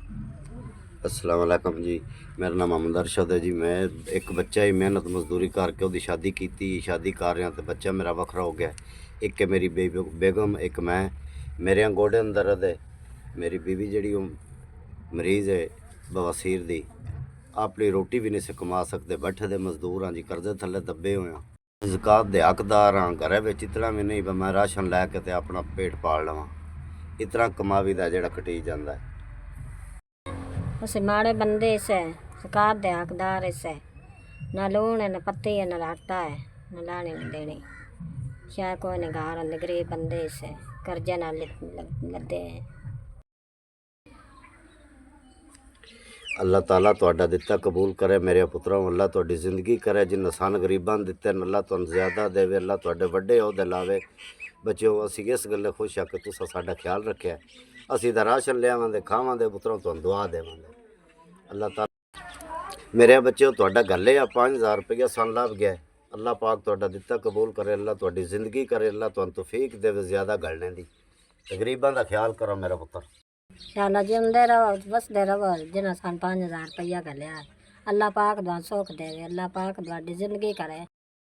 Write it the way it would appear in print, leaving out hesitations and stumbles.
अस्सलाम वालेकुम जी। मेरा नाम मोहम्मद अरशद है जी। मैं एक बच्चा ही मेहनत मजदूरी करके ਉਹਦੀ शादी की। शादी कर रहा तो बच्चा मेरा वखरा हो गया। एक है मेरी बेगम, एक मैं। मेरे गोडे अंदर दर्द है। मेरी बीवी जी मरीज़ है बवासीर दी। अपनी रोटी भी नहीं से कमा सकते, बैठे दे मजदूर हाँ जी, कर्जे थले दबे हुए हाँ। ज़कात दे हकदार हाँ। घरे विच इतना भी नहीं मैं राशन लैके ते अपना पेट पाल लवां। इतना कमावी दा जेड़ा कटी जांदा है। ਅਸੀਂ ਮਾੜੇ ਬੰਦੇ ਇਸੇ ਸਰਕਾਰ ਦੇ ਹੱਕਦਾਰ ਇਸੇ ਨਾ ਲੂਣ ਹੈ ਨਾ ਪੱਤੀ ਹੈ ਨਾ ਆਟਾ ਹੈ ਨਾ ਲਾਣੀ ਨਾ ਦੇਣੀ ਸ਼ਾਇ ਕੋਈ ਨਹੀਂ ਘਰ ਅੰਦਰ ਗਰੀਬ ਬੰਦੇ ਇਸੇ ਕਰਜ਼ੇ ਨਾਲ ਲੱਦੇ ਹੈ। अल्लाह ताला तुहाडा दिता कबूल करे मेरे पुत्रों। अल्लाह तुहाडी जिंदगी करे जिन सान गरीबां दिते अल्लाह तुहानू ज़्यादा देवे। अल्लाह तुहाडे वड्डे ओहदे लावे। बच्चों असीं इस गल्ले खुश हाँ कि तुसां साडा ख्याल रखिया। असीं तां राशन लियावांदे खावांदे पुत्रों, तुहानू दुआ देवांदे। अल्लाह ताला मेरे बच्चों तुहाडा गल है 5000 रुपया सन लभ गया। अल्लाह पाक तुहाडा दिता कबूल करे। अल्लाह तुहाडी जिंदगी करे। अल्लाह तुहानू तौफीक देवे ज़्यादा गलने दी। ते गरीबां दा ख्याल करो मेरा पुत्र। शाला जिंदे रहो बसदे रहो जिन्हें सन 5000 रुपया घलिया। अल्लाह पाक दुआ सुख देवे। अल्लाह पाक तुहाडी जिंदगी करे।